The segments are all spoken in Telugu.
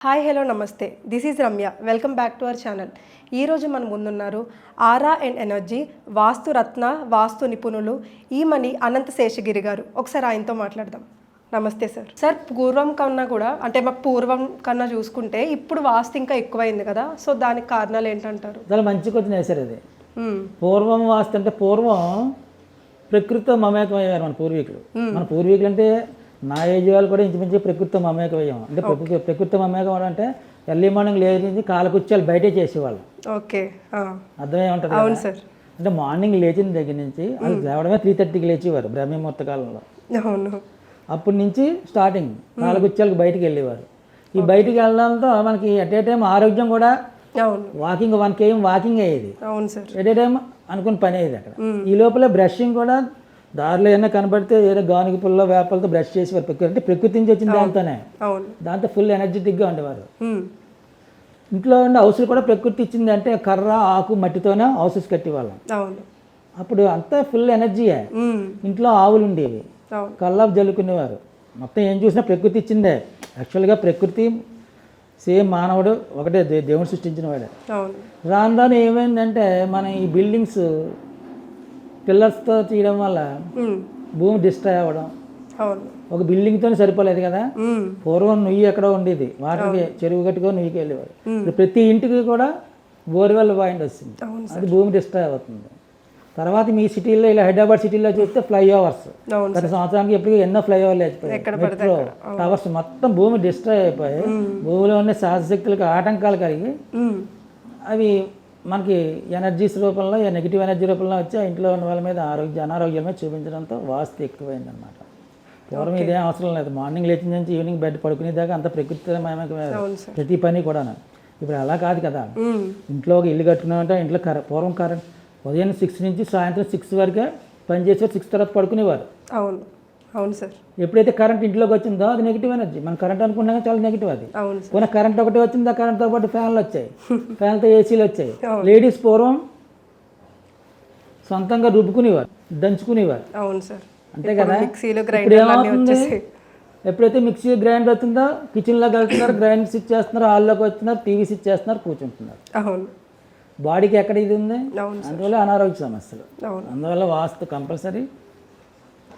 హాయ్ హలో నమస్తే this is Ramya welcome back to our channel. ఈరోజు మన ముందున్నారు ఆరా అండ్ ఎనర్జీ వాస్తు రత్న వాస్తు నిపుణులు ఈమని అనంత శేషగిరి గారు. ఒకసారి ఆయనతో మాట్లాడదాం. నమస్తే సార్. సార్, పూర్వం కన్నా కూడా అంటే మా పూర్వం కన్నా చూసుకుంటే ఇప్పుడు వాస్తు ఇంకా ఎక్కువైంది కదా, సో దానికి కారణాలు ఏంటంటారు? చాలా మంచి క్వశ్చన్ వేశారు అది. పూర్వం వాస్తు అంటే పూర్వం ప్రకృతితో మమేకం అయ్యారు మన పూర్వీకులు. మన పూర్వీకులు అంటే నా ఏజ్ వాళ్ళు కూడా ఇంచుమించు ప్రకృతితో మమేకం అయ్యాము. అంటే ప్రకృతితో మమేకం అంటే ఎర్లీ మార్నింగ్ లేచి కాలకుర్చాలు బయటే చేసేవాళ్ళు. ఓకే, అర్థమే ఉంటుంది. అవును సార్. అంటే మార్నింగ్ లేచిన దగ్గర నుంచి అది లేవడమే 3:30కి లేచేవారు బ్రహ్మముహూర్త కాలంలో. అవును. అప్పటి నుంచి స్టార్టింగ్ కాలకుర్చాలకు బయటికి వెళ్ళేవారు. ఈ బయటికి వెళ్ళడంతో మనకి ఎట్ ఏ టైం ఆరోగ్యం కూడా వాకింగ్ 1 km వాకింగ్ అయ్యేది. అవును సార్. ఎట్ ఏ టైం అనుకుని పని అయ్యేది అక్కడ. ఈ లోపల బ్రషింగ్ కూడా దారిలో ఏమైనా కనబడితే ఏదో గానుగ పుల్ల వేపలతో బ్రష్ చేసేవారు. ప్రకృతి అంటే ప్రకృతి నుంచి వచ్చిన దాంతోనే, దాంతో ఫుల్ ఎనర్జెటిక్గా ఉండేవారు. ఇంట్లో ఉండే హౌస్లు కూడా ప్రకృతి ఇచ్చింది అంటే కర్ర ఆకు మట్టితోనే హౌసెస్ కట్టేవాళ్ళం. అప్పుడు అంతా ఫుల్ ఎనర్జీయే. ఇంట్లో ఆవులు ఉండేవి, కల్లాపు జల్లుకునేవారు. మొత్తం ఏం చూసినా ప్రకృతి ఇచ్చిందే. యాక్చువల్గా ప్రకృతి సేమ్ మానవుడు ఒకటే, దేవుడు సృష్టించిన వాడే. రాను రాను ఏమైందంటే మన ఈ బిల్డింగ్స్ పిల్లర్స్తో తీయడం వల్ల భూమి డిస్ట్రాయ్ అవ్వడం. ఒక బిల్డింగ్తో సరిపోలేదు కదా. పూర్వం నుయ్యి ఎక్కడో ఉండేది, వాటర్కి చెరువు కట్టుకొని నుయ్యికి వెళ్ళేవారు. ప్రతి ఇంటికి కూడా బోర్వెల్ పాయింట్ వస్తుంది, అది భూమి డిస్ట్రాయ్ అవుతుంది. తర్వాత మీ సిటీలో ఇలా హైదరాబాద్ సిటీలో చూస్తే ఫ్లైఓవర్స్ గత సంవత్సరానికి ఎప్పటికీ ఎన్నో ఫ్లైఓవర్లు లేచిపోయాయి. మెట్రో టవర్స్ మొత్తం భూమి డిస్ట్రాయ్ అయిపోయి భూమిలో ఉన్న సహజశక్తులకు ఆటంకాలు కలిగి అవి మనకి ఎనర్జీస్ రూపంలో నెగిటివ్ ఎనర్జీ రూపంలో వచ్చి ఆ ఇంట్లో ఉన్న వాళ్ళ మీద అనారోగ్యాల మీద చూపించడంతో వాస్తు ఎక్కువైందనమాట. పూర్వం ఇదేం అవసరం లేదు. మార్నింగ్ లేచిన నుంచి ఈవినింగ్ బెడ్ పడుకునేదాకా అంత ప్రకృతిమయమైన ప్రతి పని కూడా. ఇప్పుడు అలా కాదు కదా. ఇంట్లో ఒక ఇల్లు కట్టుకున్నామంటే ఇంట్లో పూర్వం కరెంట్ ఉదయం 6 నుంచి సాయంత్రం 6 వరకే పని చేసేవారు. 6 తర్వాత పడుకునేవారు. అవును, అవును సార్. ఎప్పుడైతే కరెంట్ ఇంట్లోకి వచ్చిందో అది నెగిటివ్ ఎనర్జీ. మనం కరెంట్ అనుకున్నా చాలా నెగిటివ్ అది. పోనీ కరెంట్ ఒకటి వచ్చింది, ఆ కరెంట్తో పాటు ఫ్యాన్లు వచ్చాయి, ఫ్యాన్తో ఏసీలు వచ్చాయి. లేడీస్ పూర్వం సొంతంగా రుబ్బుకునేవారు, దంచుకునేవారు. అవును సార్. అంతే కదా. ఇప్పుడు ఏమవుతుంది, ఎప్పుడైతే మిక్సీ గ్రైండర్ వచ్చిందో కిచెన్లోకి వెళ్తున్నారు, గ్రైండర్ స్విచ్ చేస్తున్నారు, హాల్లోకి వస్తున్నారు, టీవీ స్విచ్ చేస్తున్నారు, కూర్చుంటున్నారు. అవును. బాడీకి ఎక్కడ ఇది ఉంది, అందువల్ల అనారోగ్య సమస్యలు. అందువల్ల వాస్తు కంపల్సరీ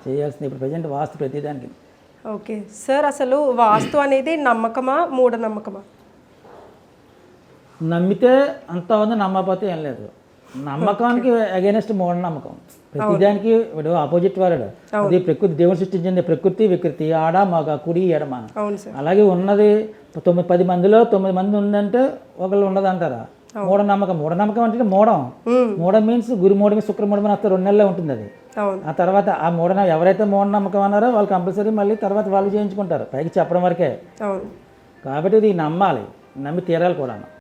చేయాల్సింది ఇప్పుడు ప్రజెంట్ వాస్తు ప్రతిదానికి. ఓకే సార్, అసలు వాస్తు అనేది నమ్మకమా మూఢనమ్మకమా? నమ్మితే అంతా ఉంది, నమ్మకపోతే ఏం లేదు. నమ్మకానికి అగైనెస్ట్ మూఢనమ్మకం. ప్రతిదానికి ఆపోజిట్ వాడు. అది ప్రకృతి, దేవుడు సృష్టించింది ప్రకృతి వికృతి, ఆడ మగ కుడి ఎడమ. అలాగే ఉన్నది 10 మందిలో 9 మంది ఉందంటే ఒకళ్ళు ఉండదు అంటారా? మూఢనమ్మకం. మూఢనమ్మకం అంటే మూఢం మీన్స్ గురుమూఢమి శుక్రమూఢమి వస్తే 2 నెలలే ఉంటుంది అది. ఆ తర్వాత ఆ ఎవరైతే మూఢనమ్మకం అన్నారో వాళ్ళు కంపల్సరీ మళ్ళీ తర్వాత వాళ్ళు చేయించుకుంటారు, పైకి చెప్పడం వరకే. కాబట్టి ఇది నమ్మాలి, నమ్మి తీరాలి కూడా.